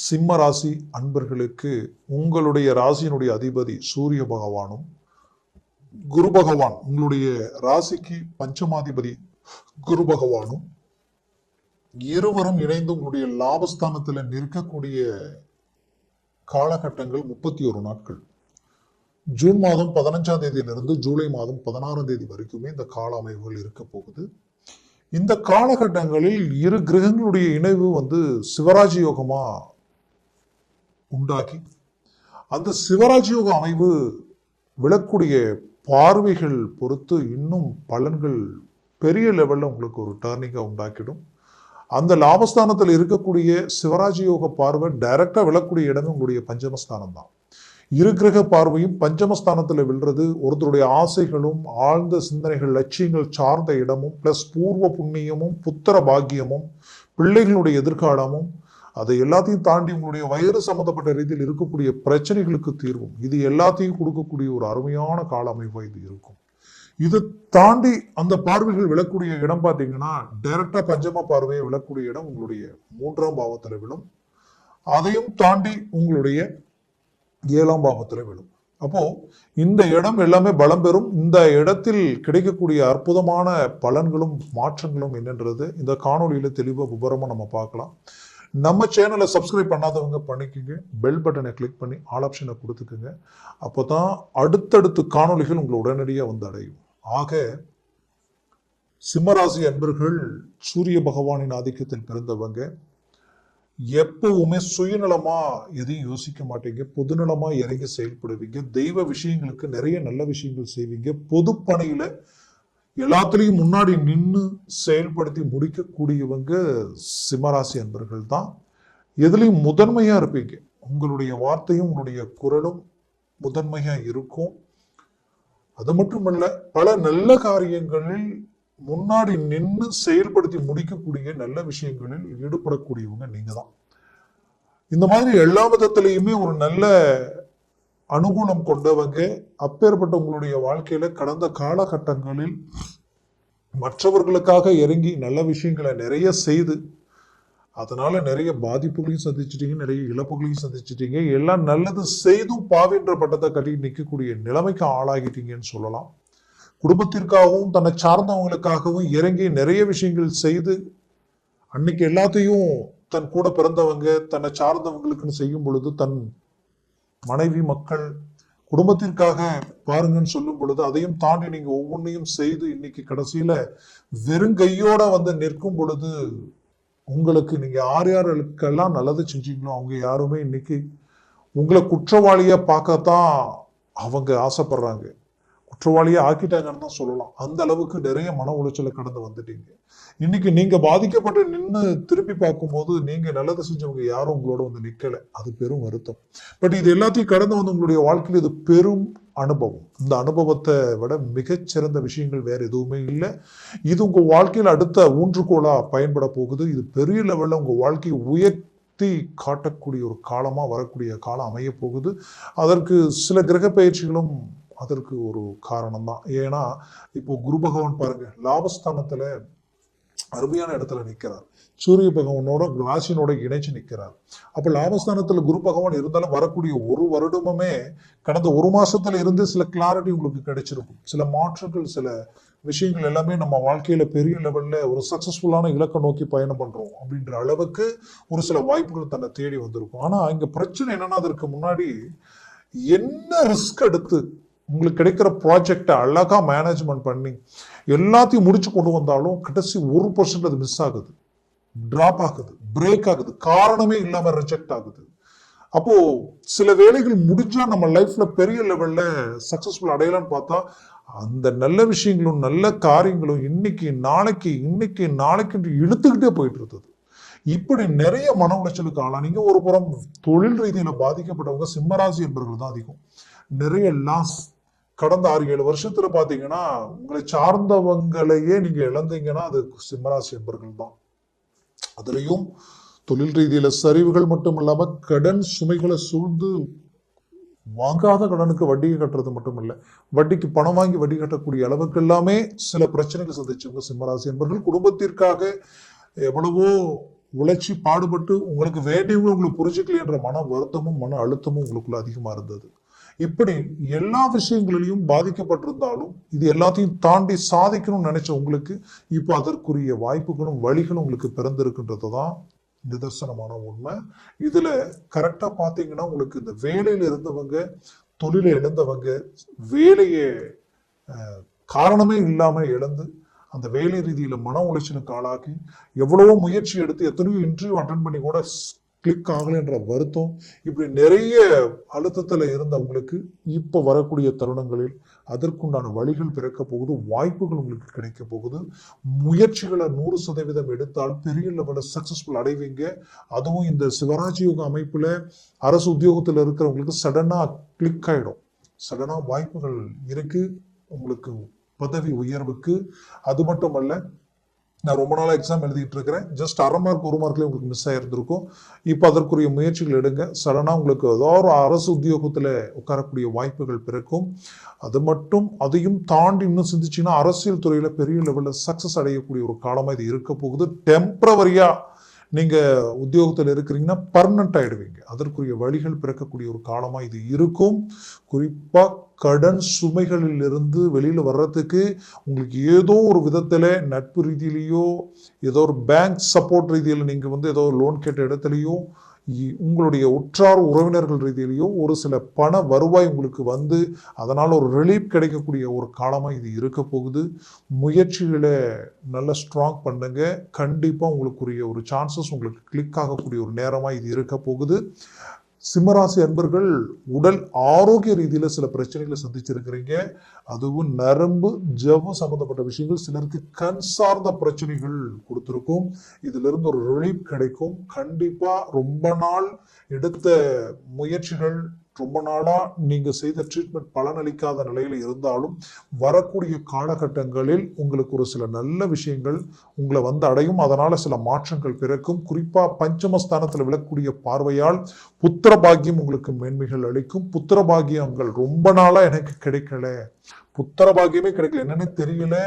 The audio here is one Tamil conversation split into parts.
சிம்ம ராசி அன்பர்களுக்கு உங்களுடைய ராசியினுடைய அதிபதி சூரிய பகவானும் குரு பகவான் உங்களுடைய ராசிக்கு பஞ்சமாதிபதி குரு பகவானும் இருவரும் இணைந்து உங்களுடைய லாபஸ்தானத்தில் நிற்கக்கூடிய காலகட்டங்கள் 31 நாட்கள். ஜூன் மாதம் 15ஆம் தேதியிலிருந்து ஜூலை மாதம் 16ஆம் தேதி வரைக்குமே இந்த கால அமைவுகள் இருக்க போகுது. இந்த காலகட்டங்களில் இரு கிரகங்களுடைய இணைவு சிவராஜ் யோகமா உண்டாக்கி அந்த சிவராஜ் யோக அமைவு விழக்கூடிய பார்வைகள் பொறுத்து இன்னும் பலன்கள் பெரிய லெவல்ல உங்களுக்கு ஒரு டர்னிங்கா உண்டாக்கிடும். அந்த லாபஸ்தானத்தில் இருக்கக்கூடிய சிவராஜ் யோக பார்வை டைரக்டா விழக்கூடிய இடமே உங்களுடைய பஞ்சமஸ்தானம் தான். இரு கிரக பார்வையும் பஞ்சமஸ்தானத்தில் விழுறது ஒருத்தருடைய ஆசைகளும் ஆழ்ந்த சிந்தனைகள் லட்சியங்கள் சார்ந்த இடமும் பிளஸ் பூர்வ புண்ணியமும் புத்திர பாக்கியமும் பிள்ளைகளுடைய எதிர்காலமும் அதை எல்லாத்தையும் தாண்டி உங்களுடைய வயிறு சம்பந்தப்பட்ட ரீதியில் இருக்கக்கூடிய பிரச்சனைகளுக்கு தீர்வும் இது எல்லாத்தையும் கொடுக்கக்கூடிய ஒரு அருமையான கால அமைப்பாக இது இருக்கும். இதை தாண்டி அந்த பார்வைகள் விழக்கூடிய இடம் பார்த்தீங்கன்னா டைரக்டா பஞ்சம பார்வையை விழக்கூடிய இடம் உங்களுடைய 3ஆம் பாவத்தில் விழும். அதையும் தாண்டி உங்களுடைய 7ஆம் பாவத்தில் விழும். அப்போ இந்த இடம் எல்லாமே பலம் பெறும். இந்த இடத்தில் கிடைக்கக்கூடிய அற்புதமான பலன்களும் மாற்றங்களும் என்னன்றது இந்த காணொலியில தெளிவாக விவரமா நம்ம பார்க்கலாம். நம்ம சேனலை சப்ஸ்கிரைப் பண்ணாதவங்க பண்ணிக்கோங்க, பெல் பட்டனை கிளிக் பண்ணி ஆல் ஆப்ஷனை கொடுத்துக்குங்க. அப்போதான் அடுத்தடுத்து காணொலிகள் உங்களை உடனடியாக அடையும். ஆக சிம்மராசி அன்பர்கள் சூரிய பகவானின் ஆதிக்கத்தில் பிறந்தவங்க எப்பவுமே சுயநலமா எதையும் யோசிக்க மாட்டீங்க, பொதுநலமா இறங்கி செயல்படுவீங்க, தெய்வ விஷயங்களுக்கு நிறைய நல்ல விஷயங்கள் செய்வீங்க, பொது பணியில எல்லாத்துலேயும் முன்னாடி நின்று செயல்படுத்தி முடிக்கக்கூடியவங்க சிம்மராசி அன்பர்கள் தான். எதுலையும் முதன்மையா இருப்பீங்க. உங்களுடைய வார்த்தையும் உங்களுடைய குரலும் முதன்மையா இருக்கும். அது மட்டுமல்ல, பல நல்ல காரியங்களில் முன்னாடி நின்று செயல்படுத்தி முடிக்கக்கூடிய நல்ல விஷயங்களில் ஈடுபடக்கூடியவங்க நீங்க தான். இந்த மாதிரி எல்லா விதத்திலையுமே ஒரு நல்ல அனுகூலம் கொண்டவங்க. அப்பேற்பட்ட உங்களுடைய வாழ்க்கையில கடந்த காலகட்டங்களில் மற்றவர்களுக்காக இறங்கி நல்ல விஷயங்களை நிறைய செய்து அதனால நிறைய பாதிப்புகளையும் சந்திச்சிட்டீங்க, நிறைய இழப்புகளையும் சந்திச்சிட்டீங்க. எல்லாம் நல்லது செய்தும் பாவின்ற பட்டத்தை கட்டி நிற்கக்கூடிய நிலைமைக்கு ஆளாகிட்டீங்கன்னு சொல்லலாம். குடும்பத்திற்காகவும் தன்னை சார்ந்தவங்களுக்காகவும் இறங்கி நிறைய விஷயங்கள் செய்து அன்னைக்கு எல்லாத்தையும் தன் கூட பிறந்தவங்க தன்னை சார்ந்தவங்களுக்குன்னு செய்யும் பொழுது தன் மனைவி மக்கள் குடும்பத்திற்காக பாருங்கன்னு சொல்லும் பொழுது அதையும் தாண்டி நீங்க ஒவ்வொன்றையும் செய்து இன்னைக்கு கடைசியில வெறுங்கையோட நிற்கும் பொழுது உங்களுக்கு நீங்க யாருக்கெல்லாம் நல்லது செஞ்சீங்களோ அவங்க யாருமே இன்னைக்கு உங்களை குற்றவாளியா பார்க்கத்தான் அவங்க ஆசைப்படுறாங்க. குற்றவாளியா ஆக்கிட்டாங்கன்னு தான் சொல்லலாம். அந்த அளவுக்கு நிறைய மன உளைச்சலை கடந்து வந்துட்டீங்க. இன்னைக்கு நீங்க பாதிக்கப்பட்டு நின்று திருப்பி பார்க்கும்போது நீங்க நல்லது செஞ்சவங்க யாரும் உங்களோட நிக்கல. அது பெரும் வருத்தம். பட் இது எல்லாத்தையும் கடந்து உங்களுடைய வாழ்க்கையில் இது பெரும் அனுபவம். இந்த அனுபவத்தை விட மிகச்சிறந்த விஷயங்கள் வேற எதுவுமே இல்லை. இது உங்க வாழ்க்கையில் அடுத்த ஊன்றுகோலா பயன்பட போகுது. இது பெரிய லெவல்ல உங்க வாழ்க்கையை உயர்த்தி காட்டக்கூடிய ஒரு காலமா வரக்கூடிய காலம் அமைய போகுது. அதற்கு சில கிரக பயிற்சிகளும் அதற்கு ஒரு காரணம் தான். ஏன்னா இப்போ குரு பகவான் பாருங்க லாபஸ்தானத்துல அருமையான இடத்துல நிற்கிறார். சூரிய பகவானோட ராசினோட இணைச்சு நிற்கிறார். அப்ப லாபஸ்தானத்துல குரு பகவான் இருந்தாலும் வரக்கூடிய ஒரு வருடமுமே கடந்த ஒரு மாசத்துல இருந்து சில கிளாரிட்டி உங்களுக்கு கிடைச்சிருக்கும். சில மாற்றங்கள் சில விஷயங்கள் எல்லாமே நம்ம வாழ்க்கையில பெரிய லெவல்ல ஒரு சக்சஸ்ஃபுல்லான இலக்கை நோக்கி பயணம் பண்றோம் அப்படின்ற அளவுக்கு ஒரு சில வாய்ப்புகள் தன்னை தேடி வந்திருக்கும். ஆனா இங்க பிரச்சனை என்னன்னா அதற்கு முன்னாடி என்ன ரிஸ்க் எடுத்து உங்களுக்கு கிடைக்கிற ப்ராஜெக்டை அழகா மேனேஜ்மெண்ட் பண்ணி எல்லாத்தையும் முடிச்சு கொண்டு வந்தாலும் கடைசி 1% அது மிஸ் ஆகுது, டிராப் ஆகுது, பிரேக் ஆகுது, காரணமே இல்லாம ரிஜெக்ட் ஆகுது. அப்போ சில வேலைகள் முடிஞ்சா நம்ம லைஃப்ல பெரிய லெவல்ல சக்சஸ்ஃபுல் அடையலாம்னு பார்த்தா அந்த நல்ல விஷயங்களும் நல்ல காரியங்களும் இன்னைக்கு நாளைக்கு இழுத்துக்கிட்டே போயிட்டு இருந்தது. இப்படி நிறைய மன உளைச்சலுக்கு ஆளானீங்க. ஒரு புறம் தொழில் ரீதியில பாதிக்கப்பட்டவங்க சிம்மராசி என்பவர்கள் தான் அதிகம். நிறைய லாஸ் கடந்த 6-7 வருஷத்துல பாத்தீங்கன்னா உங்களை சார்ந்தவங்களையே நீங்க இழந்தீங்கன்னா அது சிம்மராசி என்பவர்கள் தான். அதுலயும் தொழில் ரீதியில சரிவுகள் மட்டும் இல்லாம கடன் சுமைகளை சூழ்ந்து வாங்காத கடனுக்கு வட்டியை கட்டுறது மட்டும் இல்லை, வட்டிக்கு பணம் வாங்கி வட்டி கட்டக்கூடிய அளவுக்கு எல்லாமே சில பிரச்சனைகள் சந்திச்சவங்க சிம்மராசி என்பவர்கள். குடும்பத்திற்காக எவ்வளவோ உழைச்சி பாடுபட்டு உங்களுக்கு வேண்டியவங்க உங்களுக்கு புரிஞ்சுக்கலைன்ற மன வருத்தமும் மன அழுத்தமும் உங்களுக்குள்ள அதிகமா இருந்தது. இப்படி எல்லா விஷயங்களிலும் பாதிக்கப்பட்டிருந்தாலும் இது எல்லாத்தையும் தாண்டி சாதிக்கணும்னு நினைச்ச உங்களுக்கு இப்ப அதற்குரிய வாய்ப்புகளும் வழிகளும் உங்களுக்கு பிறந்திருக்குன்றதுதான் நிதர்சனமான உண்மை. இதுல கரெக்டா பாத்தீங்கன்னா உங்களுக்கு இந்த வேலையில இருந்தவங்க, தொழிலை இழந்தவங்க, வேலையை காரணமே இல்லாம இழந்து அந்த வேலை ரீதியில மன உளைச்சலுக்கு ஆளாக்கி எவ்வளவோ முயற்சி எடுத்து எத்தனையோ இன்டர்வியூ அட்டன் பண்ணி கூட கிளிக் ஆகலைன்ற வருத்தம், இப்படி நிறைய அழுத்தத்துல இருந்தவங்களுக்கு இப்ப வரக்கூடிய தருணங்களில் அதற்குண்டான வழிகள் பிறக்க போகுது, வாய்ப்புகள் உங்களுக்கு கிடைக்க போகுது. முயற்சிகளை 100% எடுத்தால் பெரிய லெவலில் சக்சஸ்ஃபுல் அடைவீங்க. அதுவும் இந்த சிவராஜயோக அமைப்புல அரசு உத்தியோகத்தில் இருக்கிறவங்களுக்கு சடனா கிளிக் ஆயிடும். சடனா வாய்ப்புகள் இருக்கு உங்களுக்கு பதவி உயர்வுக்கு. அது மட்டும் அல்ல, நான் ரொம்ப நாளா எக்ஸாம் எழுதிட்டு இருக்கிறேன். ஜஸ்ட் 1/2 மார்க் 1 மார்க்லேயே உங்களுக்கு மிஸ் ஆயிருந்திருக்கும். இப்போ அதற்குரிய முயற்சிகள் எடுங்க. சடனா உங்களுக்கு ஏதோ ஒரு அரசு உத்தியோகத்துல உட்காரக்கூடிய வாய்ப்புகள் பிறக்கும். அது மட்டும் அதையும் தாண்டி இன்னும் சிந்திச்சீங்கன்னா அரசியல் துறையில பெரிய லெவலில் சக்சஸ் அடையக்கூடிய ஒரு காலமா இது இருக்க போகுது. டெம்பரவரியா நீங்க உத்தியோகத்தில் இருக்கிறீங்கன்னா பர்மனன்ட் ஆயிடுவீங்க. அதற்குரிய வழிகள் பிறக்கக்கூடிய ஒரு காலமா இது இருக்கும். குறிப்பா கடன் சுமைகளில் இருந்து வெளியில வர்றதுக்கு உங்களுக்கு ஏதோ ஒரு விதத்துல நட்பு ரீதியிலையோ ஏதோ ஒரு பேங்க் சப்போர்ட் ரீதியில் நீங்க ஏதோ லோன் கேட்ட இடத்துலையோ உங்களுடைய உற்றார் உறவினர்கள் ரீதியிலையோ ஒரு சில பண வருவாய் உங்களுக்கு அதனால ஒரு ரிலீஃப் கிடைக்கக்கூடிய ஒரு காலமா இது இருக்க போகுது. முயற்சிகளை நல்ல ஸ்ட்ராங் பண்ணுங்க. கண்டிப்பா உங்களுக்குரிய ஒரு சான்சஸ் உங்களுக்கு கிளிக் ஆகக்கூடிய ஒரு நேரமா இது இருக்க போகுது. சிம்மராசி அன்பர்கள் உடல் ஆரோக்கிய ரீதியில சில பிரச்சனைகளை சந்திச்சிருக்கிறீங்க. அதுவும் நரம்பு ஜவ்வு சம்பந்தப்பட்ட விஷயங்கள், சிலருக்கு கண் சார்ந்த பிரச்சனைகள் கொடுத்திருக்கும். இதுல இருந்து ஒரு ரிலீஃப் கிடைக்கும். கண்டிப்பா ரொம்ப நாள் எடுத்த முயற்சிகள், ரொம்ப நாளா நீங்க செய்த ட்ரீட்மெண்ட் பலனளிக்காத நிலையில இருந்தாலும் வரக்கூடிய காலகட்டங்களில் உங்களுக்கு ஒரு சில நல்ல விஷயங்கள் உங்களை அடையும். அதனால சில மாற்றங்கள் பிறக்கும். குறிப்பா பஞ்சமஸ்தானத்தில் விழக்கூடிய பார்வையால் புத்திர பாக்கியம் உங்களுக்கு மேன்மைகள் அளிக்கும். புத்திர பாக்கியங்கள் ரொம்ப நாளா எனக்கு கிடைக்கல, புத்திர பாக்கியமே கிடைக்கல, என்னன்னு தெரியல,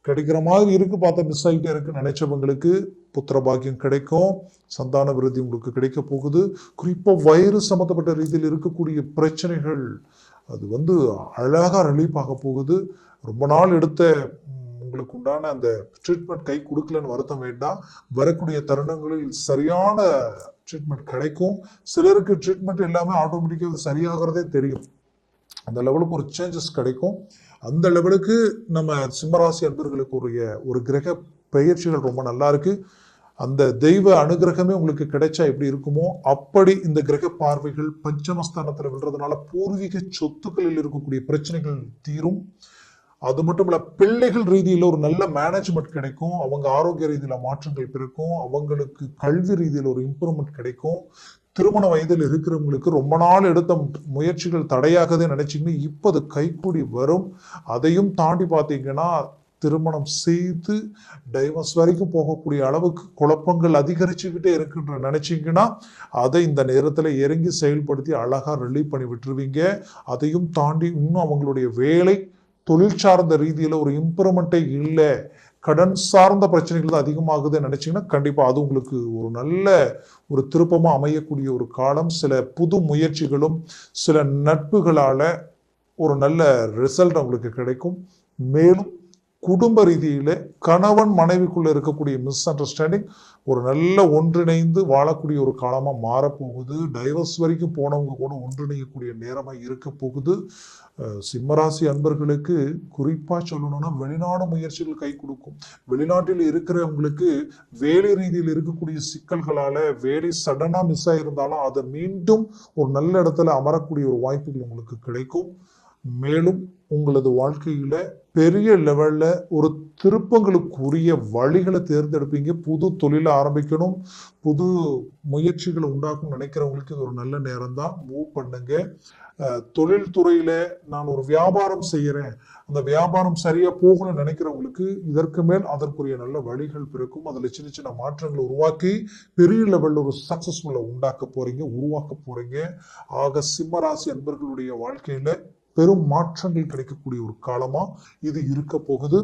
கிடைக்கிற மாதிரி இருக்கு, பார்த்தா மிஸ் ஆகிட்டே இருக்கு நினைச்சவங்களுக்கு புத்திர பாக்கியம் கிடைக்கும். சந்தான விருத்தி உங்களுக்கு கிடைக்க போகுது. குறிப்பா வயிறு சம்பந்தப்பட்ட ரீதியில் இருக்கக்கூடிய பிரச்சனைகள் அது அழகா ரிலீஃப் ஆக போகுது. ரொம்ப நாள் எடுத்த உங்களுக்கு உண்டான அந்த ட்ரீட்மெண்ட் கை கொடுக்கலன்னு வருத்தம் வேண்டாம். வரக்கூடிய தருணங்களில் சரியான ட்ரீட்மெண்ட் கிடைக்கும். சிலருக்கு ட்ரீட்மெண்ட் எல்லாமே ஆட்டோமேட்டிக்காக சரியாகிறதே தெரியும். அந்த லெவலுக்கு ஒரு சேஞ்சஸ் கிடைக்கும். அந்த லெவலுக்கு நம்ம சிம்மராசி அன்பர்களுக்கு ஒரு கிரக பயிற்சிகள் ரொம்ப நல்லா இருக்கு. அந்த தெய்வ அனுகிரகமே உங்களுக்கு கிடைச்சா எப்படி இருக்குமோ அப்படி இந்த கிரக பார்வைகள் பஞ்சமஸ்தானத்துல விழுறதுனால பூர்வீக சொத்துக்களில் இருக்கக்கூடிய பிரச்சனைகள் தீரும். அது மட்டும் இல்ல, பிள்ளைகள் ரீதியில ஒரு நல்ல மேனேஜ்மெண்ட் கிடைக்கும். அவங்க ஆரோக்கிய ரீதியில மாற்றங்கள் பிறக்கும். அவங்களுக்கு கல்வி ரீதியில் ஒரு இம்ப்ரூவ்மெண்ட் கிடைக்கும். திருமண வயதில் இருக்கிறவங்களுக்கு ரொம்ப நாள் எடுத்த முயற்சிகள் தடையாகதே நினைச்சீங்கன்னா இப்ப அது கைக்கூடி வரும். அதையும் தாண்டி பார்த்தீங்கன்னா திருமணம் செய்து டைவர்ஸ் வரைக்கும் போகக்கூடிய அளவுக்கு குழப்பங்கள் அதிகரிச்சுக்கிட்டே இருக்குன்ற நினைச்சீங்கன்னா அதை இந்த நேரத்தில் இறங்கி செயல்படுத்தி அழகா ரிலீவ் பண்ணி விட்டுருவீங்க. அதையும் தாண்டி இன்னும் அவங்களுடைய வேலை தொழில் சார்ந்த ரீதியில ஒரு இம்ப்ரூவ்மெண்ட்டே இல்லை, கடன் சார்ந்த பிரச்சனைகள் தான் அதிகமாகுதுன்னு நினைச்சீங்கன்னா கண்டிப்பா அது உங்களுக்கு ஒரு நல்ல ஒரு திருப்பமா அமையக்கூடிய ஒரு காலம். சில புது முயற்சிகளும் சில நட்புகளால ஒரு நல்ல ரிசல்ட் உங்களுக்கு கிடைக்கும். மேலும் குடும்ப ரீதியில கணவன் மனைவிக்குள்ள இருக்கக்கூடிய மிஸ் அண்டர்ஸ்டாண்டிங் ஒரு நல்ல ஒன்றிணைந்து வாழக்கூடிய ஒரு காலமா மாறப்போகுது. டைவர்ஸ் வரைக்கும் போனவங்க கூட ஒன்றிணையக்கூடிய நேரமா இருக்க போகுது. சிம்மராசி அன்பர்களுக்கு குறிப்பா சொல்லணும்னா வெளிநாடு முயற்சிகள் கை கொடுக்கும். வெளிநாட்டில் இருக்கிறவங்களுக்கு வேலை ரீதியில் இருக்கக்கூடிய சிக்கல்களால வேலை சடனா மிஸ் ஆயிருந்தாலும் அதை மீண்டும் ஒரு நல்ல இடத்துல அமரக்கூடிய ஒரு வாய்ப்புகள் உங்களுக்கு கிடைக்கும். மேலும் உங்களது வாழ்க்கையில பெரிய லெவல்ல ஒரு திருப்பங்களுக்குரிய வழிகளை தேர்ந்தெடுப்பீங்க. புது தொழிலை ஆரம்பிக்கணும், புது முயற்சிகளை உண்டாக்கும் நினைக்கிறவங்களுக்கு இது ஒரு நல்ல நேரம் தான். மூவ் பண்ணுங்க. தொழில் துறையில நான் ஒரு வியாபாரம் செய்யறேன், அந்த வியாபாரம் சரியா போகணும்னு நினைக்கிறவங்களுக்கு இதற்கு மேல் அதற்குரிய நல்ல வழிகள் பிறக்கும். அதுல சின்ன சின்ன மாற்றங்களை உருவாக்கி பெரிய லெவல்ல ஒரு சக்சஸ்ஃபுல்ல உருவாக்க போறீங்க. ஆக சிம்மராசி அன்பர்களுடைய வாழ்க்கையில பெரும் மாற்றங்கள் கிடைக்கக்கூடிய ஒரு காலமா இது இருக்க போகுது.